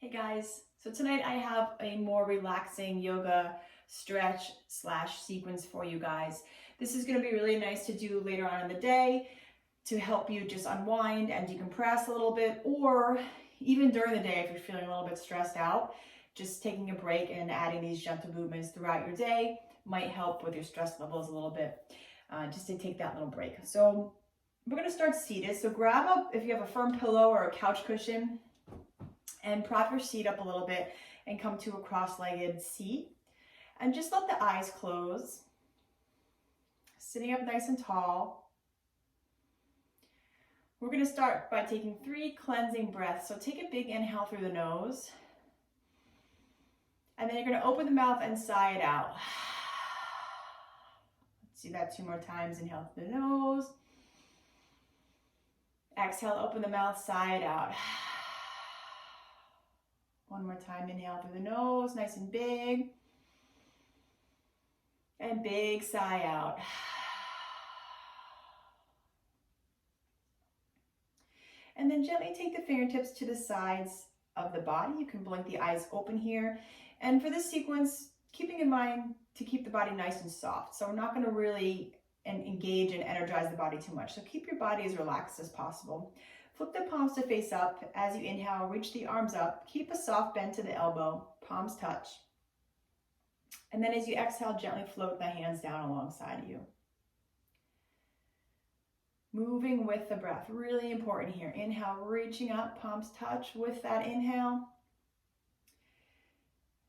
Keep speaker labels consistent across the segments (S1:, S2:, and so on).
S1: Hey guys, so tonight I have a more relaxing yoga stretch slash sequence for you guys. This is going to be really nice to do later on in the day to help you just unwind and decompress a little bit, or even during the day if you're feeling a little bit stressed out, just taking a break and adding these gentle movements throughout your day might help with your stress levels a little bit, just to take that little break. So we're going to start seated. So grab up, if you have a firm pillow or a couch cushion, and prop your seat up a little bit and come to a cross-legged seat. And just let the eyes close. Sitting up nice and tall. We're going to start by taking 3 cleansing breaths. So take a big inhale through the nose. And then you're going to open the mouth and sigh it out. Let's do that 2 more times. Inhale through the nose. Exhale, open the mouth, sigh it out. 1 more time, inhale through the nose, nice and big. And big sigh out. And then gently take the fingertips to the sides of the body. You can blink the eyes open here. And for this sequence, keeping in mind to keep the body nice and soft. So we're not going to really engage and energize the body too much. So keep your body as relaxed as possible. Flip the palms to face up. As you inhale, reach the arms up. Keep a soft bend to the elbow. Palms touch. And then as you exhale, gently float the hands down alongside you. Moving with the breath. Really important here. Inhale, reaching up. Palms touch with that inhale.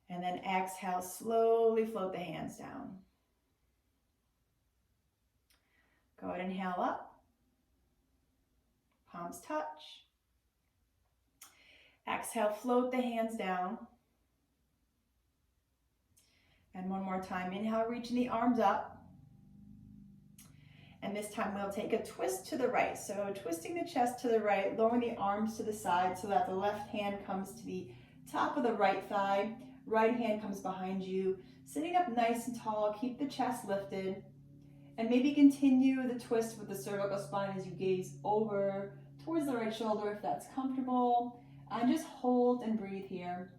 S1: And then exhale, slowly float the hands down. Go ahead and inhale up. Palms touch. Exhale, float the hands down. And 1 more time. Inhale, reaching the arms up. And this time we'll take a twist to the right. So twisting the chest to the right, lowering the arms to the side so that the left hand comes to the top of the right thigh. Right hand comes behind you. Sitting up nice and tall, keep the chest lifted. And maybe continue the twist with the cervical spine as you gaze over towards the right shoulder if that's comfortable. And just hold and breathe here.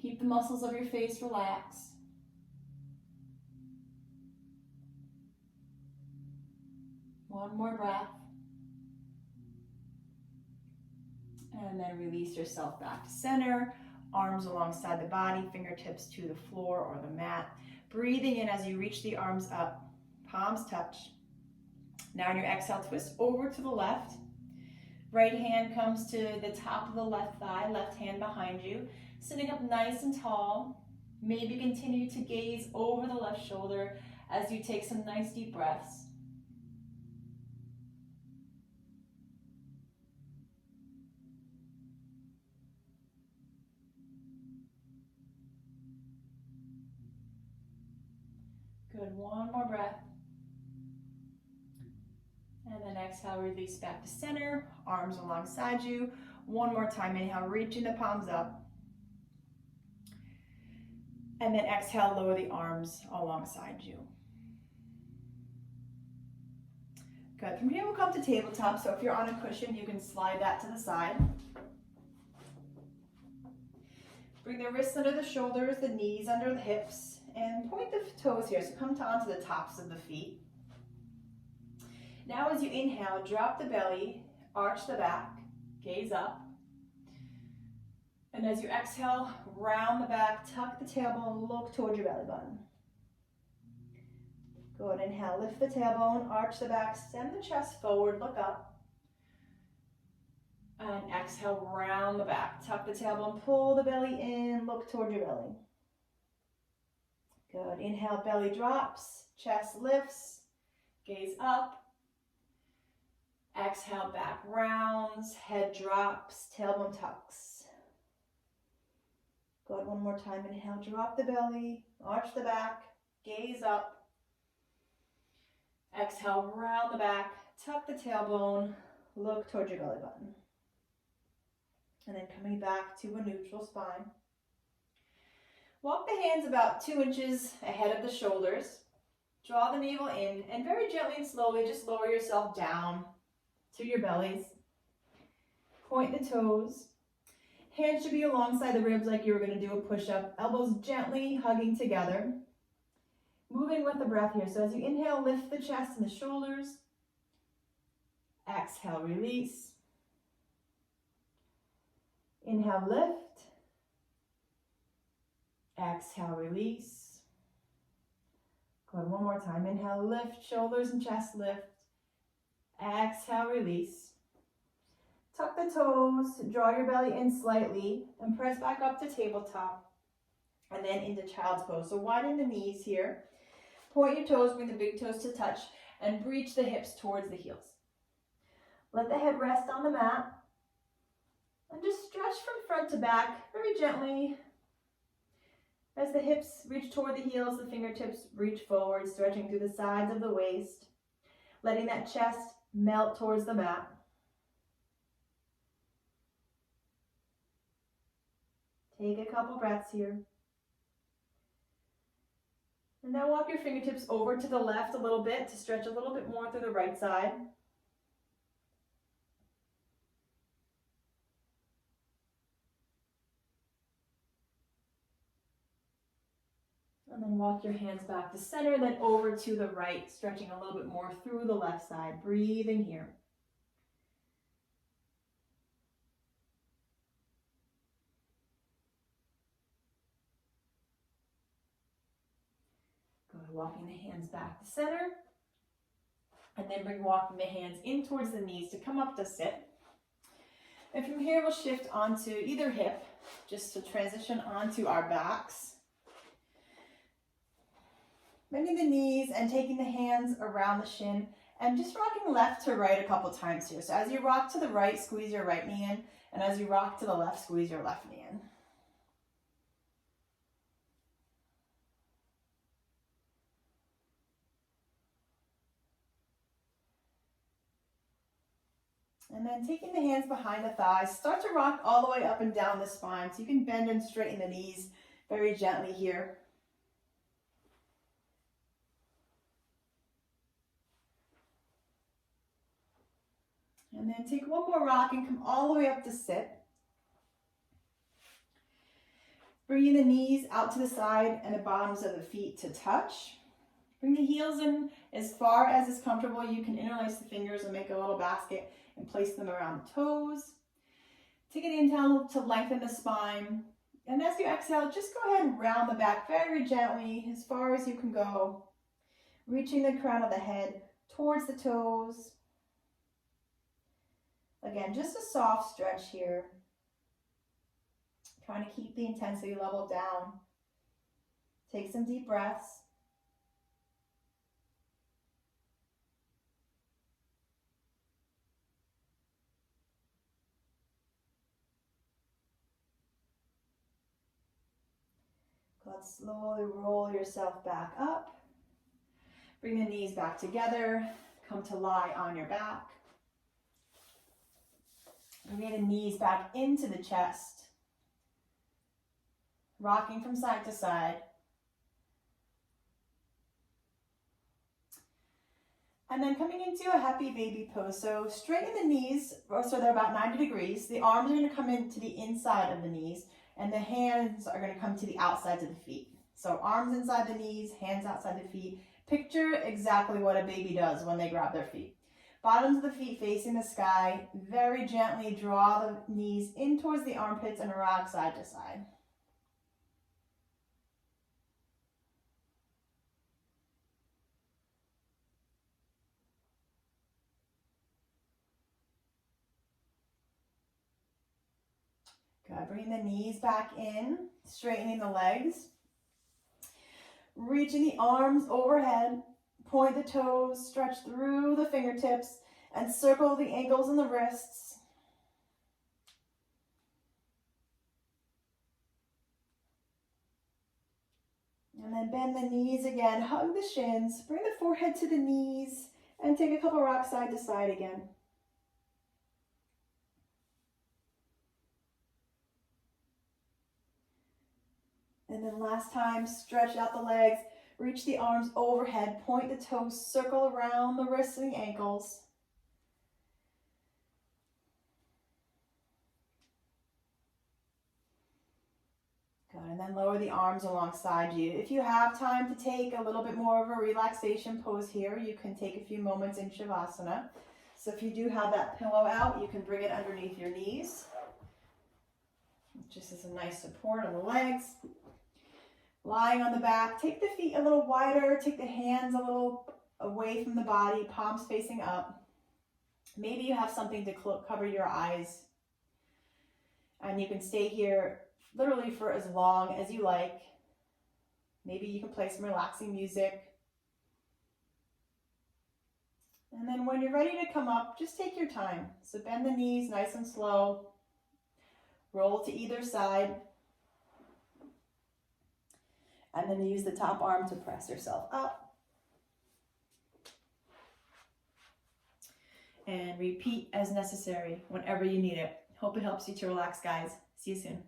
S1: Keep the muscles of your face relaxed. One more breath. And then release yourself back to center. Arms alongside the body, fingertips to the floor or the mat. Breathing in as you reach the arms up. Palms touch. Now on your exhale, twist over to the left. Right hand comes to the top of the left thigh, left hand behind you. Sitting up nice and tall. Maybe continue to gaze over the left shoulder as you take some nice deep breaths. Good, 1 more breath. And then exhale, release back to center, arms alongside you. 1 more time, inhale, reaching the palms up. And then exhale, lower the arms alongside you. Good, from here we'll come to tabletop. So if you're on a cushion, you can slide that to the side. Bring the wrists under the shoulders, the knees under the hips, and point the toes here. So come onto the tops of the feet. Now as you inhale, drop the belly, arch the back, gaze up. And as you exhale, round the back, tuck the tailbone, look towards your belly button. Go ahead, inhale, lift the tailbone, arch the back, send the chest forward, look up. And exhale, round the back, tuck the tailbone, pull the belly in, look toward your belly. Good, inhale, belly drops, chest lifts, gaze up. Exhale, back rounds, head drops, tailbone tucks. Good, 1 more time, inhale, drop the belly, arch the back, gaze up. Exhale, round the back, tuck the tailbone, look toward your belly button. And then coming back to a neutral spine. Walk the hands about 2 inches ahead of the shoulders. Draw the navel in and very gently and slowly just lower yourself down to your bellies. Point the toes. Hands should be alongside the ribs like you were going to do a push-up. Elbows gently hugging together. Moving with the breath here. So as you inhale, lift the chest and the shoulders. Exhale, release. Inhale, lift. Exhale, release. Good, one more time. Inhale, lift, shoulders and chest lift. Exhale, release. Tuck the toes, draw your belly in slightly, and press back up to tabletop, and then into child's pose. So widen the knees here. Point your toes, bring the big toes to touch, and reach the hips towards the heels. Let the head rest on the mat, and just stretch from front to back very gently. As the hips reach toward the heels, the fingertips reach forward, stretching through the sides of the waist, letting that chest melt towards the mat. Take a couple breaths here. And now walk your fingertips over to the left a little bit to stretch a little bit more through the right side. And then walk your hands back to center, then over to the right, stretching a little bit more through the left side. Breathing here. Good, walking the hands back to center. And then walking the hands in towards the knees to come up to sit. And from here, we'll shift onto either hip, just to transition onto our backs. Bending the knees and taking the hands around the shin and just rocking left to right a couple times here. So as you rock to the right, squeeze your right knee in, and as you rock to the left, squeeze your left knee in. And then taking the hands behind the thighs, start to rock all the way up and down the spine. So you can bend and straighten the knees very gently here. And then take one more rock and come all the way up to sit. Bringing the knees out to the side and the bottoms of the feet to touch. Bring the heels in as far as is comfortable. You can interlace the fingers and make a little basket and place them around the toes. Take an inhale to lengthen the spine. And as you exhale, just go ahead and round the back very gently as far as you can go. Reaching the crown of the head towards the toes. Again, just a soft stretch here. Trying to keep the intensity level down. Take some deep breaths. Good. Slowly roll yourself back up. Bring the knees back together. Come to lie on your back. Bring the knees back into the chest. Rocking from side to side. And then coming into a happy baby pose. So straighten the knees, so they're about 90 degrees. The arms are going to come into the inside of the knees, and the hands are going to come to the outsides of the feet. So arms inside the knees, hands outside the feet. Picture exactly what a baby does when they grab their feet. Bottoms of the feet facing the sky. Very gently draw the knees in towards the armpits and rock side to side. Good. Bring the knees back in, straightening the legs. Reaching the arms overhead. Point the toes, stretch through the fingertips, and circle the ankles and the wrists. And then bend the knees again, hug the shins, bring the forehead to the knees, and take a couple rocks side to side again. And then last time, stretch out the legs. Reach the arms overhead, point the toes, circle around the wrists and the ankles. And then lower the arms alongside you. If you have time to take a little bit more of a relaxation pose here, you can take a few moments in Shavasana. So if you do have that pillow out, you can bring it underneath your knees. Just as a nice support on the legs. Lying on the back, take the feet a little wider, take the hands a little away from the body, palms facing up. Maybe you have something to cover your eyes. And you can stay here literally for as long as you like. Maybe you can play some relaxing music. And then when you're ready to come up, just take your time. So bend the knees nice and slow. Roll to either side. And then use the top arm to press yourself up. And repeat as necessary whenever you need it. Hope it helps you to relax, guys. See you soon.